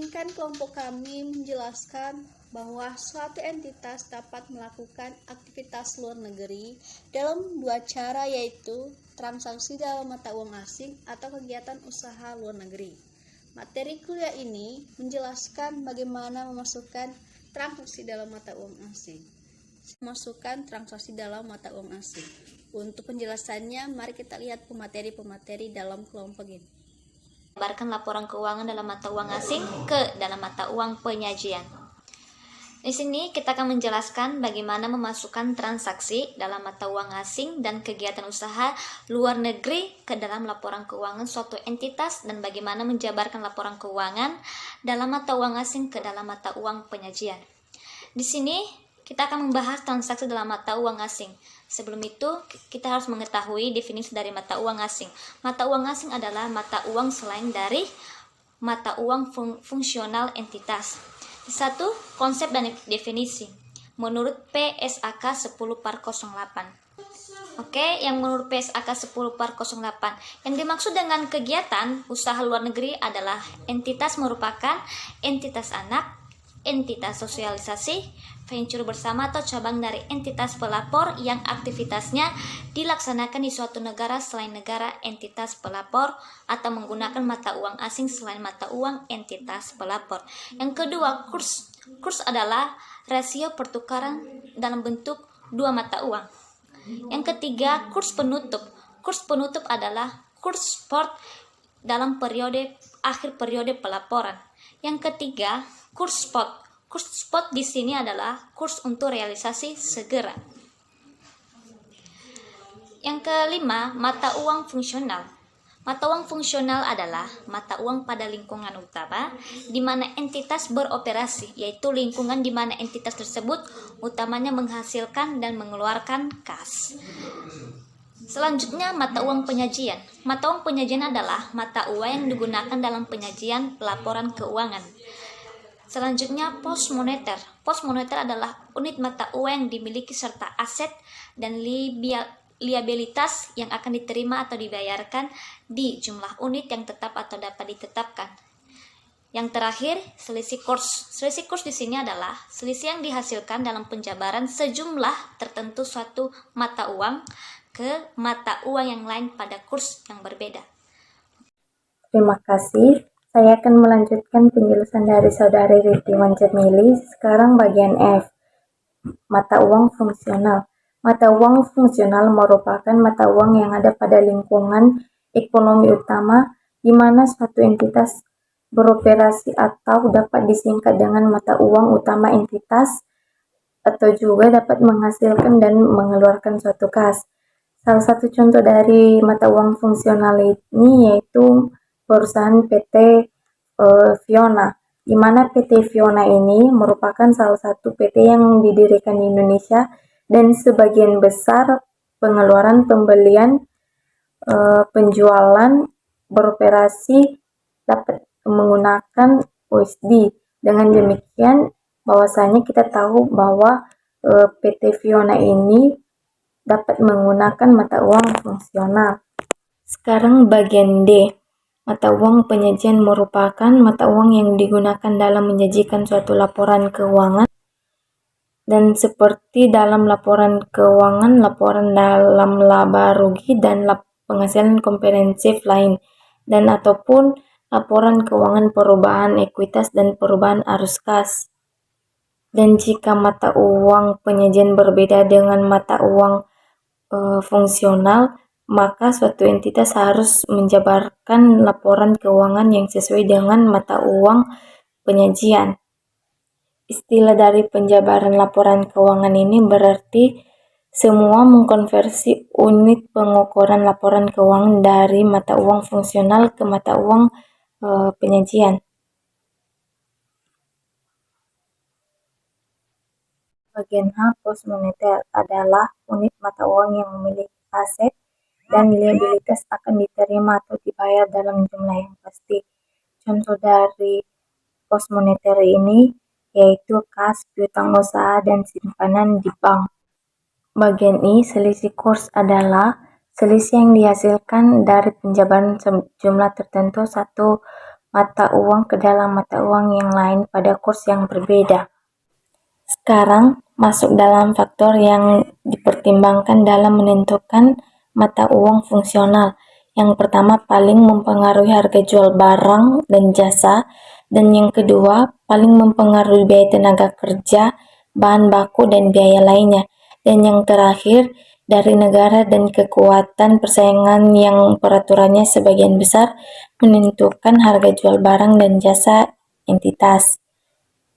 Izinkan kelompok kami menjelaskan bahwa suatu entitas dapat melakukan aktivitas luar negeri dalam dua cara, yaitu transaksi dalam mata uang asing atau kegiatan usaha luar negeri. Materi kuliah ini menjelaskan bagaimana memasukkan transaksi dalam mata uang asing. Untuk penjelasannya, mari kita lihat pemateri-pemateri dalam kelompok ini. Menyebarkan laporan keuangan dalam mata uang asing ke dalam mata uang penyajian. Di sini kita akan menjelaskan bagaimana memasukkan transaksi dalam mata uang asing dan kegiatan usaha luar negeri ke dalam laporan keuangan suatu entitas dan bagaimana menjabarkan laporan keuangan dalam mata uang asing ke dalam mata uang penyajian. Di sini kita akan membahas transaksi dalam mata uang asing. Sebelum itu, kita harus mengetahui definisi dari mata uang asing. Mata uang asing adalah mata uang selain dari mata uang fungsional entitas. Satu, konsep dan definisi. Menurut PSAK 10/08. Oke, yang menurut PSAK 10/08, yang dimaksud dengan kegiatan usaha luar negeri adalah entitas merupakan entitas anak, entitas sosialisasi, venture bersama atau cabang dari entitas pelapor yang aktivitasnya dilaksanakan di suatu negara selain negara entitas pelapor atau menggunakan mata uang asing selain mata uang entitas pelapor. Yang kedua, kurs adalah rasio pertukaran dalam bentuk dua mata uang. Yang ketiga, kurs penutup adalah kurs spot dalam akhir periode pelaporan. Yang ketiga, kurs spot. Kurs spot di sini adalah kurs untuk realisasi segera. Yang kelima, mata uang fungsional. Mata uang fungsional adalah mata uang pada lingkungan utama di mana entitas beroperasi, yaitu lingkungan di mana entitas tersebut utamanya menghasilkan dan mengeluarkan kas. Selanjutnya, mata uang penyajian. Mata uang penyajian adalah mata uang yang digunakan dalam penyajian laporan keuangan. Selanjutnya, pos moneter. Pos moneter adalah unit mata uang yang dimiliki serta aset dan liabilitas yang akan diterima atau dibayarkan di jumlah unit yang tetap atau dapat ditetapkan. Yang terakhir, selisih kurs. Selisih kurs di sini adalah selisih yang dihasilkan dalam penjabaran sejumlah tertentu suatu mata uang ke mata uang yang lain pada kurs yang berbeda. Terima kasih. Saya akan melanjutkan penjelasan dari Saudari Ridwan Jamili. Sekarang bagian F, mata uang fungsional. Mata uang fungsional merupakan mata uang yang ada pada lingkungan ekonomi utama di mana suatu entitas beroperasi atau dapat disingkat dengan mata uang utama entitas atau juga dapat menghasilkan dan mengeluarkan suatu kas. Salah satu contoh dari mata uang fungsional ini yaitu perusahaan PT Fiona, di mana PT Fiona ini merupakan salah satu PT yang didirikan di Indonesia dan sebagian besar pengeluaran, pembelian, penjualan beroperasi dapat menggunakan USD. Dengan demikian, bahwasanya kita tahu bahwa PT Fiona ini dapat menggunakan mata uang fungsional. Sekarang bagian D. Mata uang penyajian merupakan mata uang yang digunakan dalam menyajikan suatu laporan keuangan dan seperti dalam laporan keuangan, laporan dalam laba rugi dan penghasilan komprehensif lain dan ataupun laporan keuangan perubahan ekuitas dan perubahan arus kas. Dan jika mata uang penyajian berbeda dengan mata uang fungsional, maka suatu entitas harus menjabarkan laporan keuangan yang sesuai dengan mata uang penyajian. Istilah dari penjabaran laporan keuangan ini berarti semua mengkonversi unit pengukuran laporan keuangan dari mata uang fungsional ke mata uang penyajian. Bagian H, pos moneter adalah unit mata uang yang memiliki aset dan liabilitas akan diterima atau dibayar dalam jumlah yang pasti. Contoh dari pos moneter ini yaitu kas, piutang usaha, dan simpanan di bank. Bagian I, selisih kurs adalah selisih yang dihasilkan dari penjabaran jumlah tertentu satu mata uang ke dalam mata uang yang lain pada kurs yang berbeda. Sekarang masuk dalam faktor yang dipertimbangkan dalam menentukan mata uang fungsional. Yang pertama paling mempengaruhi harga jual barang dan jasa, dan yang kedua paling mempengaruhi biaya tenaga kerja, bahan baku dan biaya lainnya. Dan yang terakhir dari negara dan kekuatan persaingan yang peraturannya sebagian besar menentukan harga jual barang dan jasa entitas.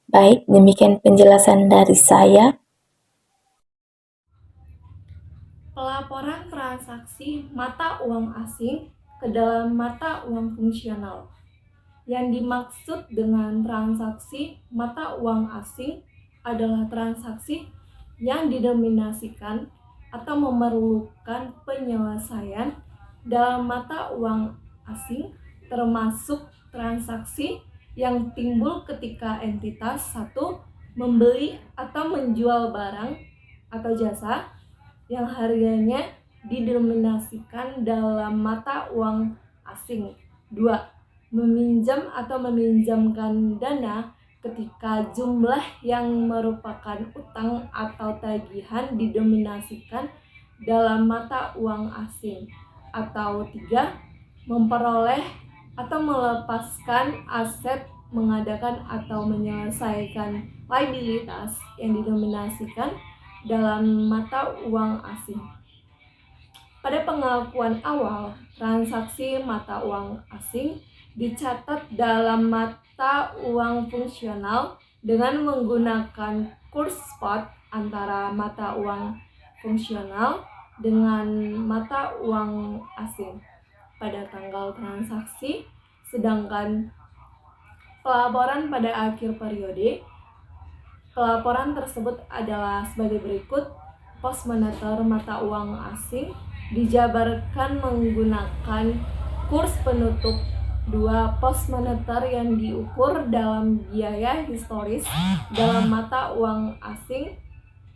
Baik, demikian penjelasan dari saya. Pelaporan transaksi mata uang asing ke dalam mata uang fungsional. Yang dimaksud dengan transaksi mata uang asing adalah transaksi yang didenominasikan atau memerlukan penyelesaian dalam mata uang asing, termasuk transaksi yang timbul ketika entitas satu membeli atau menjual barang atau jasa yang harganya didenominasikan dalam mata uang asing. 2. Meminjam atau meminjamkan dana ketika jumlah yang merupakan utang atau tagihan didenominasikan dalam mata uang asing. Atau 3. Memperoleh atau melepaskan aset, mengadakan atau menyelesaikan liabilitas yang didenominasikan dalam mata uang asing. Pada pengakuan awal, transaksi mata uang asing dicatat dalam mata uang fungsional dengan menggunakan kurs spot antara mata uang fungsional dengan mata uang asing pada tanggal transaksi, sedangkan pelaporan pada akhir periode. Pelaporan tersebut adalah sebagai berikut. Pos moneter mata uang asing dijabarkan menggunakan kurs penutup. 2. Pos moneter yang diukur dalam biaya historis dalam mata uang asing.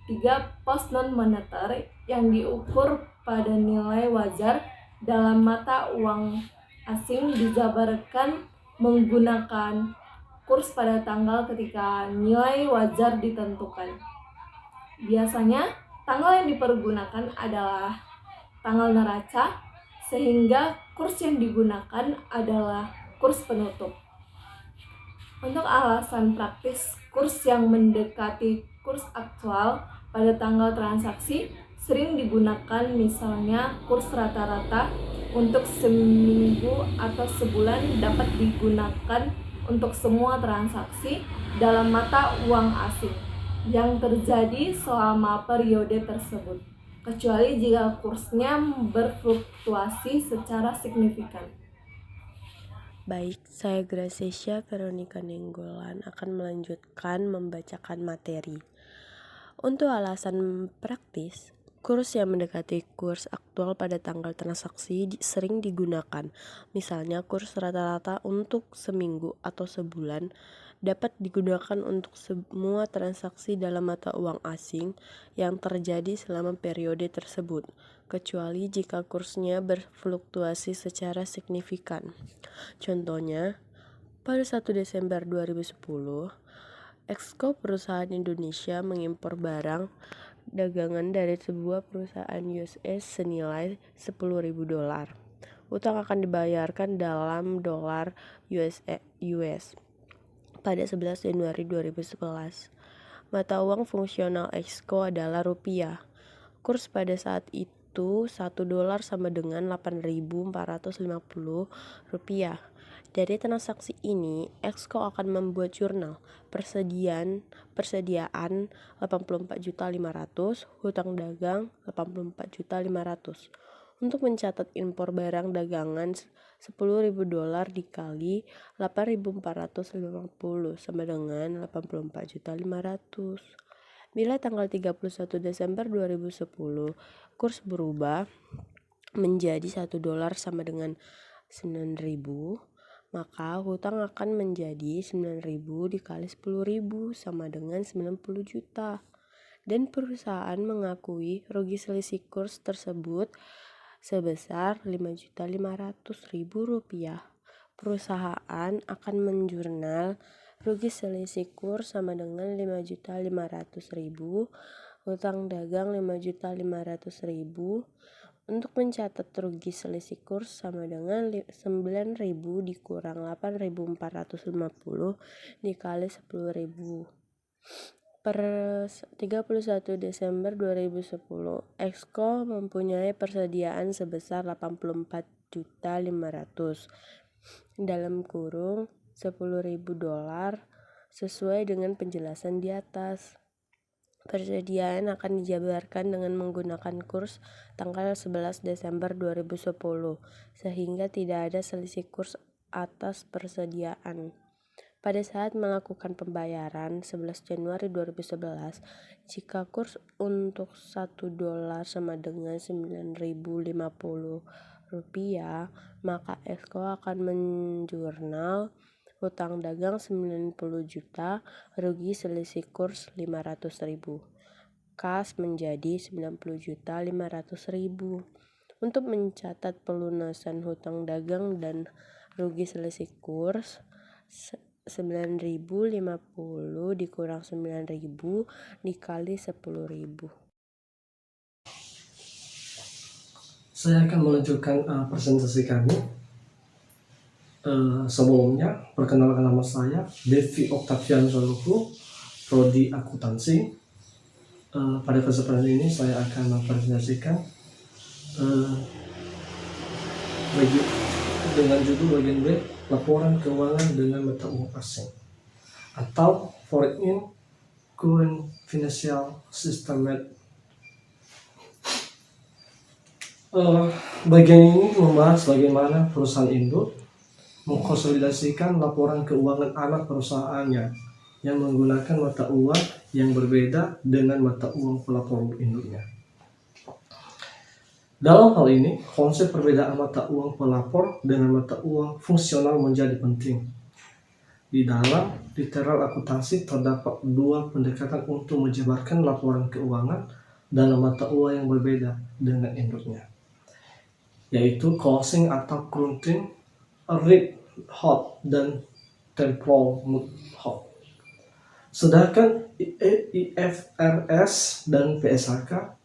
3. Pos non moneter yang diukur pada nilai wajar dalam mata uang asing dijabarkan menggunakan kurs pada tanggal ketika nilai wajar ditentukan. Biasanya tanggal yang dipergunakan adalah tanggal neraca, sehingga kurs yang digunakan adalah kurs penutup. Untuk alasan praktis, kurs yang mendekati kurs aktual pada tanggal transaksi sering digunakan, misalnya kurs rata-rata untuk seminggu atau sebulan dapat digunakan untuk semua transaksi dalam mata uang asing yang terjadi selama periode tersebut, kecuali jika kursnya berfluktuasi secara signifikan. Baik, saya Gracesia Veronica Nenggolan akan melanjutkan membacakan materi. Untuk alasan praktis, kurs yang mendekati kurs aktual pada tanggal transaksi sering digunakan. Misalnya, kurs rata-rata untuk seminggu atau sebulan dapat digunakan untuk semua transaksi dalam mata uang asing yang terjadi selama periode tersebut, kecuali jika kursnya berfluktuasi secara signifikan. Contohnya, pada 1 Desember 2010, Exco perusahaan Indonesia mengimpor barang dagangan dari sebuah perusahaan US senilai $10.000. Utang akan dibayarkan dalam dolar US pada 11 Januari 2011. Mata uang fungsional Exco adalah rupiah. Kurs pada saat itu $1 sama dengan 8.450 rupiah. Dari transaksi ini, Exco akan membuat jurnal persediaan 84.500.000, hutang dagang 84.500.000 untuk mencatat impor barang dagangan $10.000 dikali 8.450 sama dengan 84.500. Bila tanggal 31 Desember 2010 kurs berubah menjadi $1 sama dengan 9.000, maka hutang akan menjadi 9.000 dikali 10.000 sama dengan 90 juta. Dan perusahaan mengakui rugi selisih kurs tersebut sebesar 5.500.000 rupiah. perusahaan akan menjurnal rugi selisih kurs sama dengan 5.500.000, hutang dagang 5.500.000. Untuk mencatat rugi selisih kurs sama dengan 9.000 dikurang 8.450 dikali 10.000. Per 31 Desember 2010, Exco mempunyai persediaan sebesar 84.500.000 dalam kurung $10.000 sesuai dengan penjelasan di atas. Persediaan akan dijabarkan dengan menggunakan kurs tanggal 11 Desember 2010 sehingga tidak ada selisih kurs atas persediaan. Pada saat melakukan pembayaran 11 Januari 2011, jika kurs untuk $1 sama dengan 9.050 rupiah, maka Exco akan menjurnal hutang dagang 90 juta, rugi selisih kurs 500.000. Kas menjadi 90.500.000. Untuk mencatat pelunasan hutang dagang dan rugi selisih kurs 9.050 dikurang 9.000 dikali 10.000. Saya akan melanjutkan presentasi kami. Sebelumnya, perkenalkan nama saya Devi Octavian Saluhu, Prodi Akuntansi. Pada kesempatan ini saya akan mempresentasikan dengan judul bagian B, laporan keuangan dengan mata uang asing atau Foreign Current Financial Statement. Bagian ini membahas bagaimana perusahaan induk mengkonsolidasikan laporan keuangan anak perusahaannya yang menggunakan mata uang yang berbeda dengan mata uang pelapor induknya. Dalam hal ini, konsep perbedaan mata uang pelapor dengan mata uang fungsional menjadi penting. Di dalam literal akuntansi terdapat dua pendekatan untuk menjabarkan laporan keuangan dalam mata uang yang berbeda dengan induknya, yaitu closing atau closing rate hot dan temporal hot. Sedangkan IFRS dan PSAK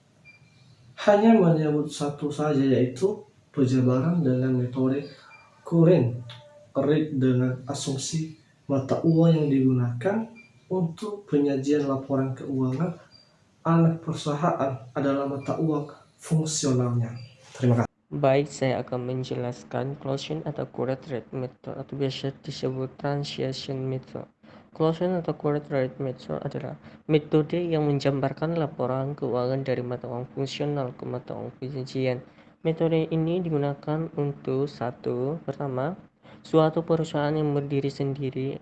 hanya menyebut satu saja, yaitu penjabaran dengan metode current rate dengan asumsi mata uang yang digunakan untuk penyajian laporan keuangan anak perusahaan adalah mata uang fungsionalnya. Terima kasih. Baik, saya akan menjelaskan closing atau current rate method atau biasa disebut transaction method. Closing atau current rate method adalah metode yang menjabarkan laporan keuangan dari mata uang fungsional ke mata uang penyajian. Metode ini digunakan untuk pertama, suatu perusahaan yang berdiri sendiri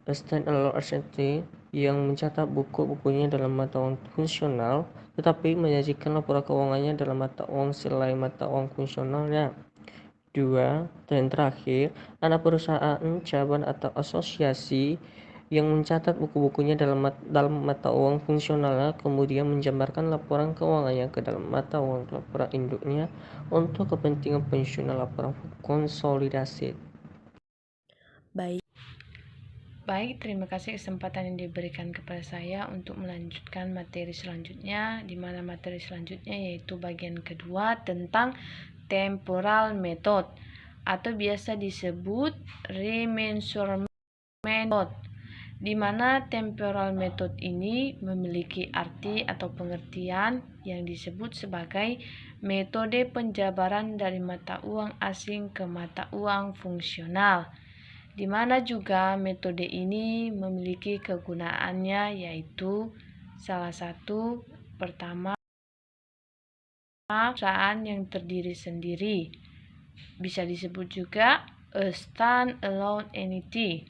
stand-alone entity yang mencatat buku-bukunya dalam mata uang fungsional tetapi menyajikan laporan keuangannya dalam mata uang selain mata uang fungsionalnya. 2. Dan terakhir, anak perusahaan, cabang atau asosiasi yang mencatat buku-bukunya dalam mata uang fungsionalnya kemudian menjabarkan laporan keuangannya ke dalam mata uang laporan induknya untuk kepentingan pensiunan laporan konsolidasi. Baik, terima kasih kesempatan yang diberikan kepada saya untuk melanjutkan materi selanjutnya, di mana materi selanjutnya yaitu bagian kedua tentang temporal method atau biasa disebut remeasurement method, di mana temporal method ini memiliki arti atau pengertian yang disebut sebagai metode penjabaran dari mata uang asing ke mata uang fungsional, di mana juga metode ini memiliki kegunaannya, yaitu salah satu pertama, perusahaan yang terdiri sendiri, bisa disebut juga a stand-alone entity,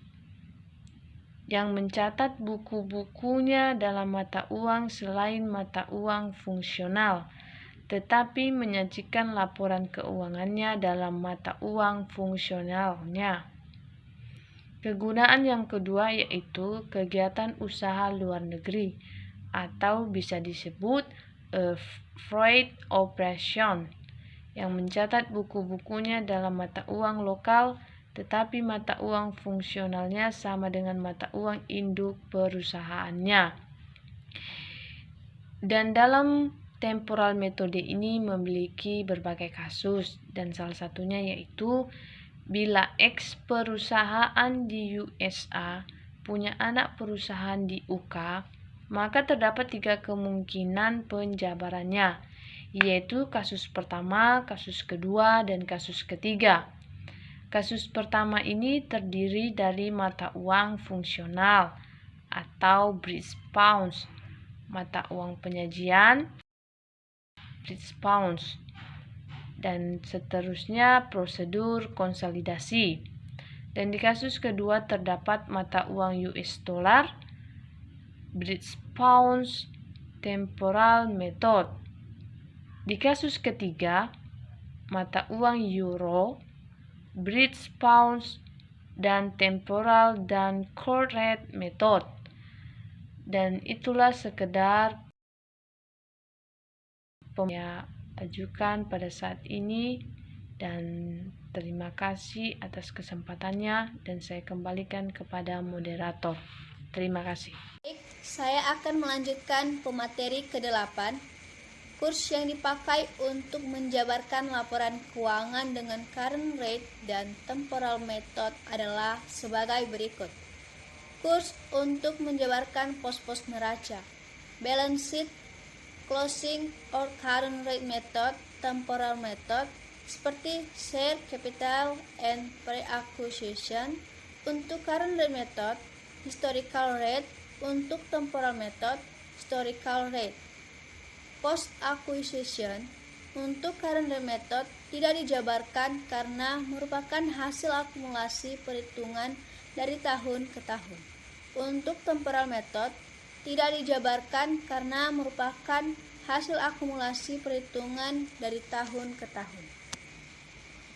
yang mencatat buku-bukunya dalam mata uang selain mata uang fungsional, tetapi menyajikan laporan keuangannya dalam mata uang fungsionalnya. Kegunaan yang kedua yaitu kegiatan usaha luar negeri atau bisa disebut freight operation yang mencatat buku-bukunya dalam mata uang lokal tetapi mata uang fungsionalnya sama dengan mata uang induk perusahaannya. Dan dalam temporal metode ini memiliki berbagai kasus, dan salah satunya yaitu bila X perusahaan di USA punya anak perusahaan di UK, maka terdapat 3 kemungkinan penjabarannya, yaitu kasus pertama, kasus kedua, dan kasus ketiga. Kasus pertama ini terdiri dari mata uang fungsional atau British Pounds, mata uang penyajian British Pounds, dan seterusnya prosedur konsolidasi. Dan di kasus kedua terdapat mata uang US dollar, British Pounds, temporal method. Di kasus ketiga, mata uang euro, British Pounds, dan temporal dan core rate method. Dan itulah sekedar saya ajukan pada saat ini, dan terima kasih atas kesempatannya, dan saya kembalikan kepada moderator. Terima kasih. Baik, saya akan melanjutkan pemateri ke-8. Kurs yang dipakai untuk menjabarkan laporan keuangan dengan current rate dan temporal method adalah sebagai berikut. Kurs untuk menjabarkan pos-pos neraca, balance sheet, closing or current rate method, temporal method, seperti share capital and pre-acquisition. Untuk current rate method, historical rate. Untuk temporal method, historical rate. Post acquisition. Untuk current rate method tidak dijabarkan karena merupakan hasil akumulasi perhitungan dari tahun ke tahun. Untuk temporal method tidak dijabarkan karena merupakan hasil akumulasi perhitungan dari tahun ke tahun.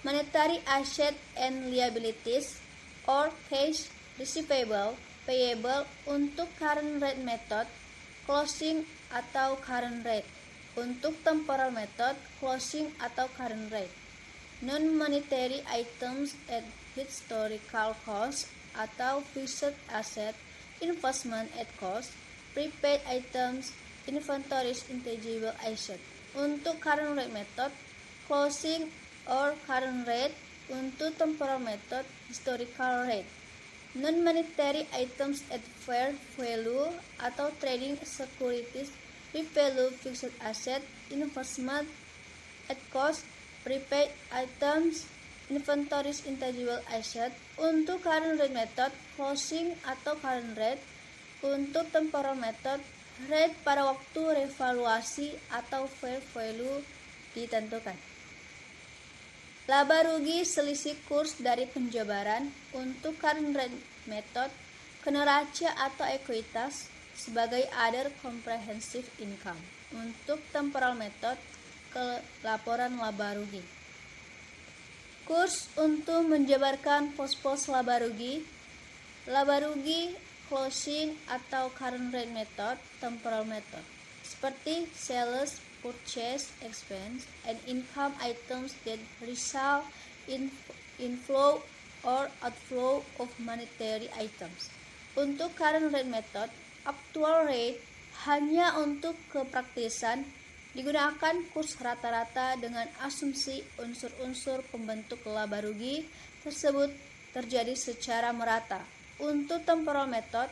Monetary asset and liabilities or cash receivable, payable untuk current rate method, closing atau current rate. Untuk temporal method, closing atau current rate. Non-monetary items at historical cost atau fixed asset, investment at cost, prepaid items, inventories, intangible asset. Untuk current rate method, closing or current rate. Untuk temporal method, historical rate. Non-monetary items at fair value atau trading securities, revalue fixed asset, investment at cost, prepaid items, inventories, intangible asset. Untuk current rate method, closing atau current rate. Untuk temporal method, rate pada waktu revaluasi atau fair value ditentukan. Laba rugi selisih kurs dari penjabaran. Untuk current rate method, ke neraca atau ekuitas sebagai other comprehensive income. Untuk temporal method, ke laporan laba rugi. Kurs untuk menjabarkan pos-pos laba rugi, closing atau current rate method, temporal method, seperti sales, purchase expense, and income items that result in inflow or outflow of monetary items. Untuk current rate method, actual rate hanya untuk kepraktisan digunakan kurs rata-rata dengan asumsi unsur-unsur pembentuk laba rugi tersebut terjadi secara merata. Untuk temporal method,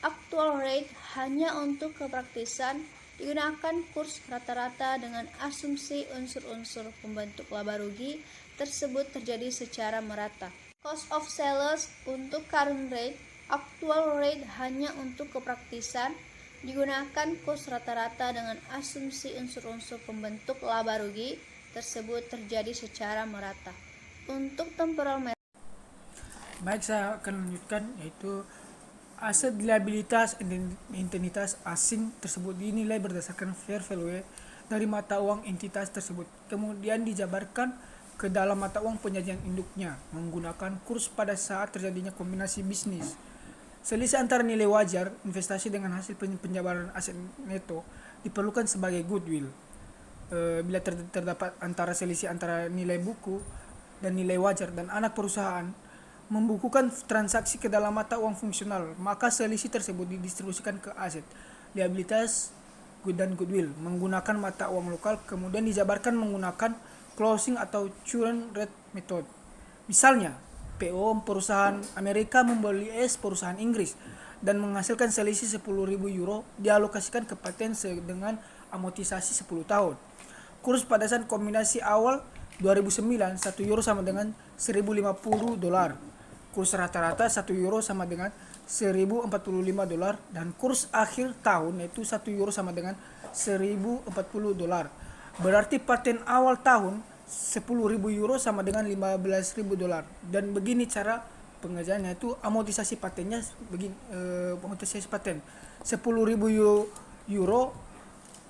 actual rate hanya untuk kepraktisan digunakan kurs rata-rata dengan asumsi unsur-unsur pembentuk laba rugi tersebut terjadi secara merata. Cost of sales untuk current rate, actual rate hanya untuk kepraktisan digunakan kurs rata-rata dengan asumsi unsur-unsur pembentuk laba rugi tersebut terjadi secara merata. Untuk temporal method, baik, saya akan lanjutkan, yaitu aset liabilitas entitas asing tersebut dinilai berdasarkan fair value dari mata uang entitas tersebut, kemudian dijabarkan ke dalam mata uang penyajian induknya menggunakan kurs pada saat terjadinya kombinasi bisnis. Selisih antara nilai wajar investasi dengan hasil penjabaran aset neto diperlukan sebagai goodwill. Bila terdapat antara selisih antara nilai buku dan nilai wajar dan anak perusahaan, membukukan transaksi ke dalam mata uang fungsional, maka selisih tersebut didistribusikan ke aset, liabilitas, dan goodwill menggunakan mata uang lokal, kemudian dijabarkan menggunakan closing atau current rate method. Misalnya, PO perusahaan Amerika membeli es perusahaan Inggris dan menghasilkan selisih 10.000 euro, dialokasikan ke paten dengan amortisasi 10 tahun. Kurs pada saat kombinasi awal 2009, 1 euro sama dengan 1.050 dolar. Kurs rata-rata 1 euro sama dengan 1.045 dolar, dan kurs akhir tahun yaitu 1 euro sama dengan 1.040 dolar. Berarti paten awal tahun 10.000 euro sama dengan 15.000 dolar. Dan begini cara pengerjaannya, itu amortisasi patennya begini, amortisasi paten 10.000 euro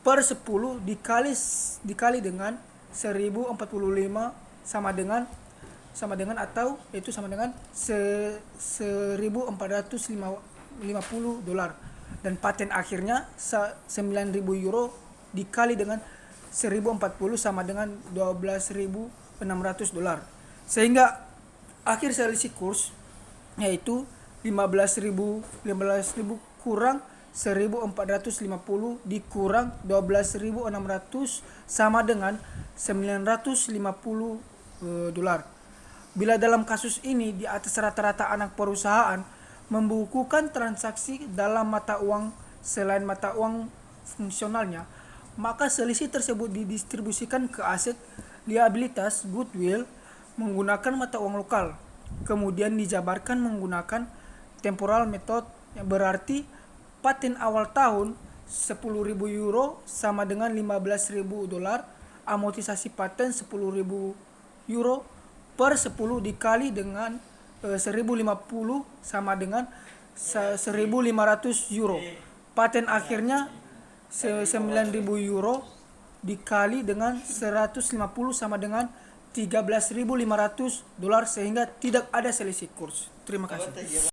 per 10 dikali dengan 1.045 sama dengan atau itu sama dengan 1.450 dolar, dan paten akhirnya 9.000 euro dikali dengan 1.040 sama dengan 12.600 dolar, sehingga akhir selisih kurs yaitu 15.000 kurang 1.450 dikurang 12.600 sama dengan 950 dolar. Bila dalam kasus ini di atas rata-rata anak perusahaan membukukan transaksi dalam mata uang selain mata uang fungsionalnya, maka selisih tersebut didistribusikan ke aset, liabilitas, goodwill menggunakan mata uang lokal, kemudian dijabarkan menggunakan temporal method, yang berarti paten awal tahun 10.000 euro sama dengan 15.000 dolar, amortisasi paten 10.000 euro per 10 dikali dengan 1.050 sama dengan 1.500 euro. Paten akhirnya 9.000 euro dikali dengan 150 sama dengan 13.500 dolar, sehingga tidak ada selisih kurs. Terima kasih.